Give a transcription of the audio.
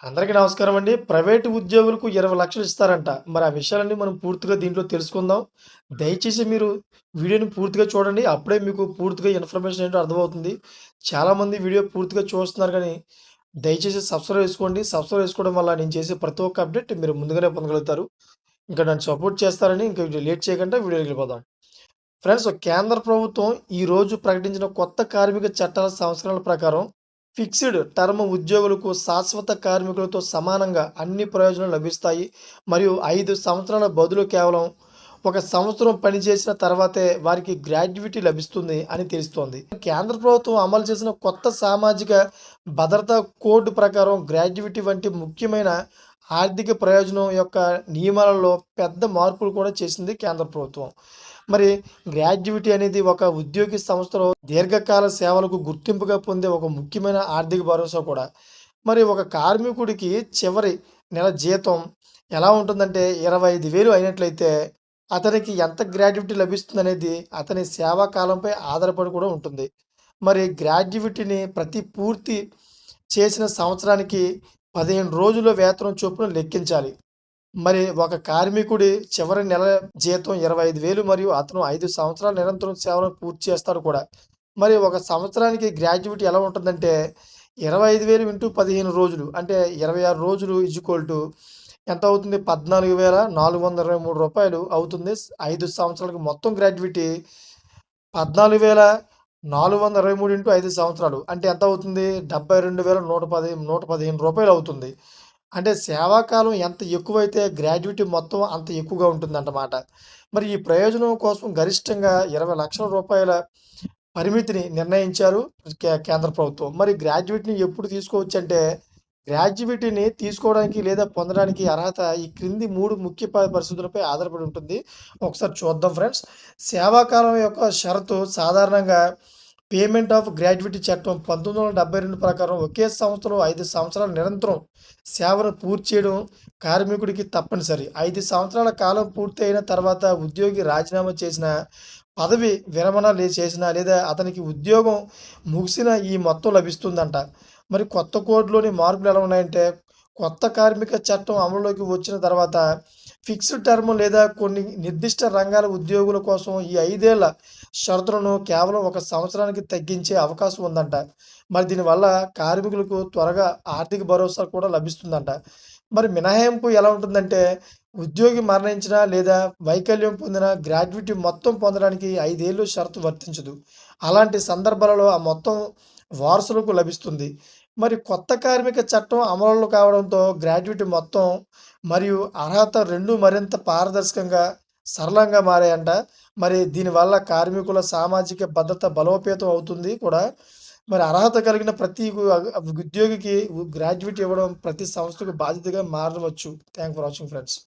అందరికీ నమస్కారం అండి. ప్రైవేటు ఉద్యోగులకు 20,00,000 ఇస్తారంట. మరి ఆ విషయాలన్నీ మనం పూర్తిగా దీంట్లో తెలుసుకుందాం. దయచేసి మీరు వీడియోని పూర్తిగా చూడండి. అప్పుడే మీకు పూర్తిగా ఇన్ఫర్మేషన్ ఏంటో అర్థమవుతుంది. చాలామంది వీడియో పూర్తిగా చూస్తున్నారు కానీ, దయచేసి సబ్స్క్రైబ్ చేసుకోండి. సబ్స్క్రైబ్ చేసుకోవడం వల్ల నేను చేసే ప్రతి ఒక్క అప్డేట్ మీరు ముందుగానే పొందగలుగుతారు. ఇంకా నన్ను సపోర్ట్ చేస్తారని ఇంక లేట్ చేయకుండా వీడియోలోకి వెళ్ళిపోదాం. ఫ్రెండ్స్, కేంద్ర ప్రభుత్వం ఈరోజు ప్రకటించిన కొత్త కార్మిక చట్టాల సంస్కరణల ప్రకారం ఫిక్స్డ్ టర్మ్ ఉద్యోగులకు శాశ్వత కార్మికులతో సమానంగా అన్ని ప్రయోజనాలు లభిస్తాయి. మరియు 5 సంవత్సరాల బదులు కేవలం 1 సంవత్సరం పనిచేసిన తర్వాతే వారికి గ్రాడ్యుయిటీ లభిస్తుంది అని తెలుస్తోంది. కేంద్ర ప్రభుత్వం అమలు చేసిన కొత్త సామాజిక భద్రతా కోడ్ ప్రకారం గ్రాడ్యుయిటీ వంటి ముఖ్యమైన ఆర్థిక ప్రయోజనం యొక్క నియమాలలో పెద్ద మార్పులు కూడా చేసింది కేంద్ర ప్రభుత్వం. మరి గ్రాడ్యుయిటీ అనేది ఒక ఉద్యోగి సంస్థలో దీర్ఘకాల సేవలకు గుర్తింపుగా పొందే ఒక ముఖ్యమైన ఆర్థిక భరోసా కూడా. మరి ఒక కార్మికుడికి చివరి నెల జీతం ఎలా ఉంటుందంటే 25,000 అయినట్లయితే అతనికి ఎంత గ్రాడ్యుయిటీ లభిస్తుందనేది అతని సేవా కాలంపై ఆధారపడి కూడా ఉంటుంది. మరి గ్రాడ్యుయిటీని ప్రతి పూర్తి చేసిన సంవత్సరానికి 15 రోజుల వేతనం చొప్పున లెక్కించాలి. మరి ఒక కార్మికుడి చివరి నెల జీతం 25,000 మరియు అతను 5 సంవత్సరాలు నిరంతరం సేవలను పూర్తి చేస్తాడు కూడా. మరి ఒక సంవత్సరానికి గ్రాడ్యుయేట్ ఎలా ఉంటుందంటే 25,000 ఇంటూ 15 రోజులు అంటే 26 రోజులు ఈక్వల్ టు ఎంత అవుతుంది? రూ. 14,423 అవుతుంది. 5 సంవత్సరాలకు మొత్తం గ్రాడ్యుయేటీ 14,423 ఇంటూ 5 సంవత్సరాలు అంటే ఎంత అవుతుంది? రూ. 72,115 అవుతుంది. అంటే సేవాకాలం ఎంత ఎక్కువైతే గ్రాడ్యుయేటీ మొత్తం అంత ఎక్కువగా ఉంటుందన్నమాట. మరి ఈ ప్రయోజనం కోసం గరిష్టంగా రూ. 20,00,000 పరిమితిని నిర్ణయించారు కేంద్ర ప్రభుత్వం. మరి గ్రాడ్యుయేట్‌ని ఎప్పుడు తీసుకోవచ్చంటే, గ్రాడ్యుయేటీని తీసుకోవడానికి లేదా పొందడానికి అర్హత ఈ క్రింది 3 ముఖ్య పరిస్థితులపై ఆధారపడి ఉంటుంది. ఒకసారి చూద్దాం ఫ్రెండ్స్. సేవాకాలం యొక్క షరతు సాధారణంగా పేమెంట్ ఆఫ్ గ్రాడ్యుయేటీ చట్టం 1972 ప్రకారం ఒకే సంస్థలో 5 సంవత్సరాలు నిరంతరం సేవను పూర్తి చేయడం కార్మికుడికి తప్పనిసరి. 5 సంవత్సరాల కాలం పూర్తయిన తర్వాత ఉద్యోగి రాజీనామా చేసిన, పదవి విరమణ చేసినా లేదా అతనికి ఉద్యోగం ముగిసిన ఈ మొత్తం లభిస్తుందంట. మరి కొత్త కోడ్‌లోని మార్పులు ఎలా ఉన్నాయంటే, కొత్త కార్మిక చట్టం అమలులోకి వచ్చిన తర్వాత ఫిక్స్డ్ టర్మ్ లేదా కొన్ని నిర్దిష్ట రంగాల ఉద్యోగుల కోసం ఈ 5 ఏళ్ల షరతులను కేవలం 1 సంవత్సరానికి తగ్గించే అవకాశం ఉందంట. మరి దీనివల్ల కార్మికులకు త్వరగా ఆర్థిక భరోసా కూడా లభిస్తుందంట. మరి మినహాయింపు ఎలా ఉంటుందంటే, ఉద్యోగి మరణించినా లేదా వైకల్యం పొందిన గ్రాడ్యుయేటీ మొత్తం పొందడానికి 5 ఏళ్ళు షరతు వర్తించదు. అలాంటి సందర్భాలలో ఆ మొత్తం వారసులకు లభిస్తుంది. మరి కొత్త కార్మిక చట్టం అమలు కావడంతో గ్రాడ్యుయేటీ మొత్తం మరియు అర్హత 2 మరింత పారదర్శకంగా, సరళంగా మారాయంట. మరి దీనివల్ల కార్మికుల సామాజిక భద్రత బలోపేతం అవుతుంది కూడా. మరి అర్హత కలిగిన ప్రతి ఉద్యోగికి గ్రాడ్యుయేట్ ఇవ్వడం ప్రతి సంస్థకు బాధ్యతగా మారవచ్చు. Thank for watching friends.